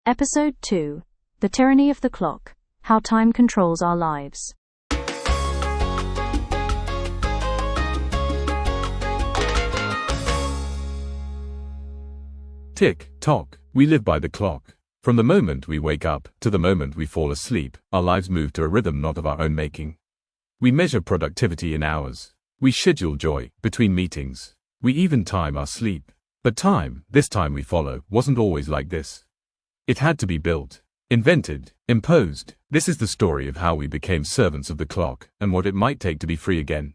Episode 2: The Tyranny of the Clock: How Time Controls Our Lives. Tick, tock, we live by the clock. From the moment we wake up to the moment we fall asleep, our lives move to a rhythm not of our own making. We measure productivity in hours. We schedule joy between meetings. We even time our sleep. But time, this time we follow, wasn't always like this. It had to be built, invented, imposed. This is the story of how we became servants of the clock, and what it might take to be free again.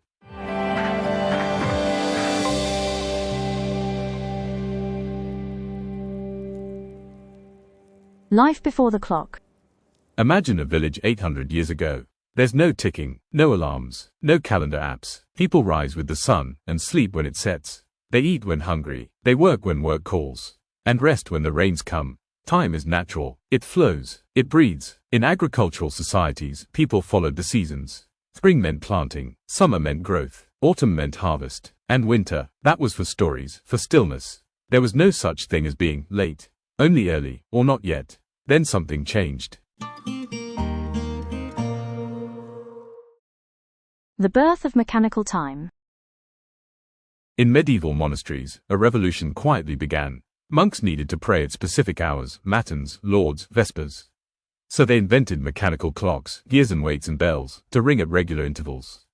Life before the clock. Imagine a village 800 years ago. There's no ticking, no alarms, no calendar apps. People rise with the sun and sleep when it sets. They eat when hungry, they work when work calls, and rest when the rains come. Time is natural, it flows, it breathes. In agricultural societies, people followed the seasons. Spring meant planting, summer meant growth, autumn meant harvest, and winter, that was for stories, for stillness. There was no such thing as being late, only early, or not yet. Then something changed. The birth of mechanical time. In medieval monasteries, a revolution quietly began. Monks needed to pray at specific hours, matins, lauds, vespers. So they invented mechanical clocks, gears and weights and bells, to ring at regular intervals.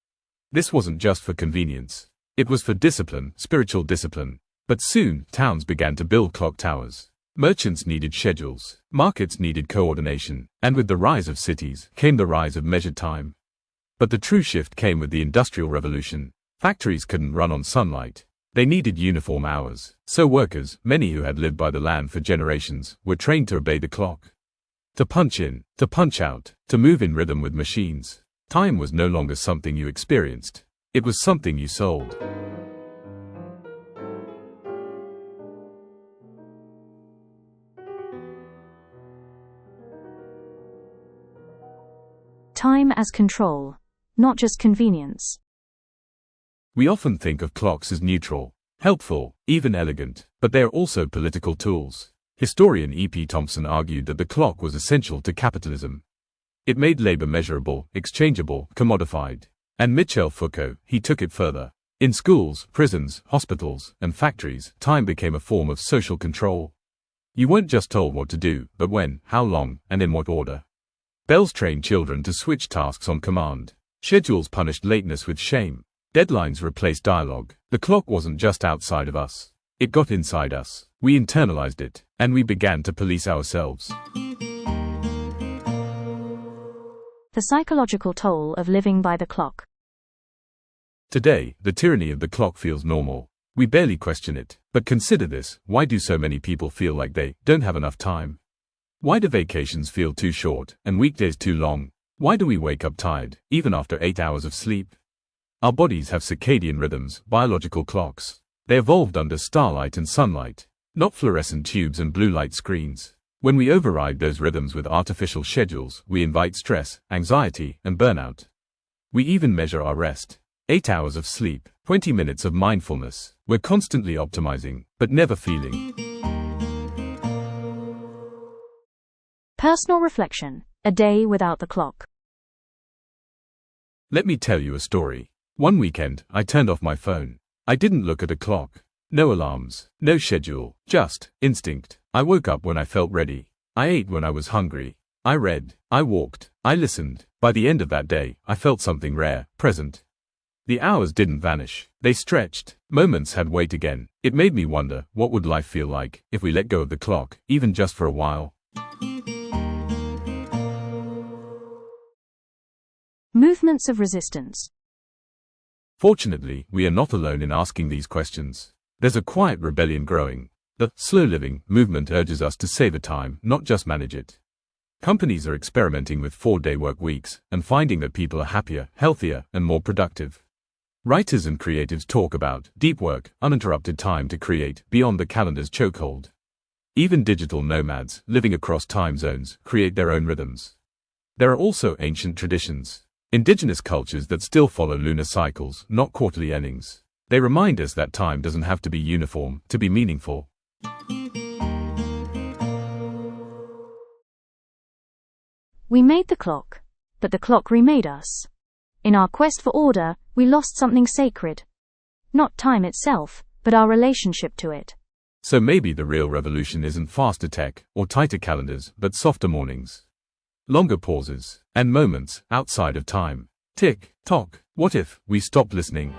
This wasn't just for convenience. It was for discipline, spiritual discipline. But soon, towns began to build clock towers. Merchants needed schedules, markets needed coordination, and with the rise of cities came the rise of measured time. But the true shift came with the Industrial Revolution. Factories couldn't run on sunlight. They needed uniform hours, so workers, many who had lived by the land for generations, were trained to obey the clock. To punch in, to punch out, to move in rhythm with machines. Time was no longer something you experienced. It was something you sold. Time as control, not just convenience. We often think of clocks as neutral, helpful, even elegant, but they are also political tools. Historian E.P. Thompson argued that the clock was essential to capitalism. It made labor measurable, exchangeable, commodified. And Michel Foucault, he took it further. In schools, prisons, hospitals, and factories, time became a form of social control. You weren't just told what to do, but when, how long, and in what order. Bells trained children to switch tasks on command. Schedules punished lateness with shame. Deadlines replaced dialogue. The clock wasn't just outside of us. It got inside us. We internalized it, and we began to police ourselves. The psychological toll of living by the clock. Today, the tyranny of the clock feels normal. We barely question it. But consider this: why do so many people feel like they don't have enough time? Why do vacations feel too short, and weekdays too long? Why do we wake up tired, even after 8 hours of sleep? Our bodies have circadian rhythms, biological clocks. They evolved under starlight and sunlight, not fluorescent tubes and blue light screens. When we override those rhythms with artificial schedules, we invite stress, anxiety, and burnout. We even measure our rest. 8 hours of sleep, 20 minutes of mindfulness. We're constantly optimizing, but never feeling. Personal reflection: a day without the clock. Let me tell you a story. One weekend, I turned off my phone. I didn't look at a clock. No alarms, no schedule, just instinct. I woke up when I felt ready. I ate when I was hungry. I read, I walked, I listened. By the end of that day, I felt something rare, present. The hours didn't vanish. They stretched. Moments had weight again. It made me wonder, what would life feel like if we let go of the clock, even just for a while? Movements of resistance. Fortunately, we are not alone in asking these questions. There's a quiet rebellion growing. The slow living movement urges us to savor time, not just manage it. Companies are experimenting with 4-day work weeks and finding that people are happier, healthier, and more productive. Writers and creatives talk about deep work, uninterrupted time to create, beyond the calendar's chokehold. Even digital nomads, living across time zones, create their own rhythms. There are also ancient traditions. Indigenous cultures that still follow lunar cycles, not quarterly endings. They remind us that time doesn't have to be uniform to be meaningful. We made the clock, but the clock remade us. In our quest for order, we lost something sacred. Not time itself, but our relationship to it. So maybe the real revolution isn't faster tech or tighter calendars, but softer mornings. Longer pauses and moments outside of time. Tick, tock. What if we stopped listening?